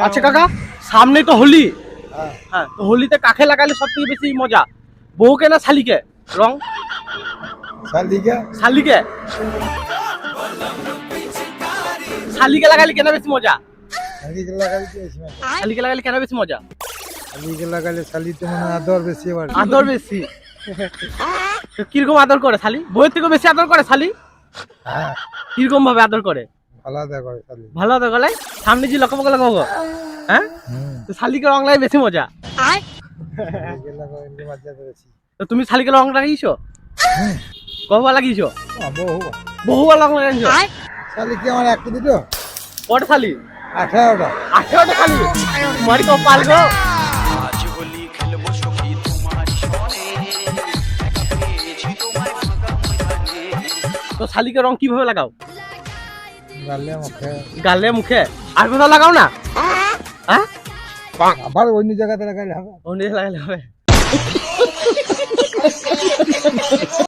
আচ্ছা কাকা, সামনে তো হোলি। হ্যাঁ, তো হোলিতে কাকে লাগালে সব থেকে বেশি মজা? বউকে না শালিকে? রং শালিকা শালিকে। শালিকে লাগালে কেন বেশি মজা? শালিকে লাগালে কি আছে মানে? শালিকে লাগালে কেন বেশি মজা? শালিকে লাগালে শালিতে মানে আদর বেশি আবার। আদর বেশি। তো কিরকম আদর করে শালি? বউয়ের থেকে বেশি আদর করে শালি? হ্যাঁ, কিরকম ভাবে আদর করে? আলাদা করে শালি। ভালো আদর করে? সামনে যে লকমক লকমক, হ্যাঁ, তো শালিকে রং লাগে বেশি মজা। শালিকে লাগালে মজা বেশি। তো তুমি শালিকে রং লাগিয়েছো? কতবার লাগিয়েছো? বহু বহুবার রং লাগাইছো? শালিকে আমার একটা দুটো কটা শালি? 18টা। 18টা শালি? তোমারই কপাল গো। তো শালিকে রং কিভাবে লাগাও? গালে মুখে গালে মুখে? আর কোথাও লাগাও না? হ্যাঁ, আবার অন্য জায়গাতে লাগালে হবে। অন্য লাগালে হবে।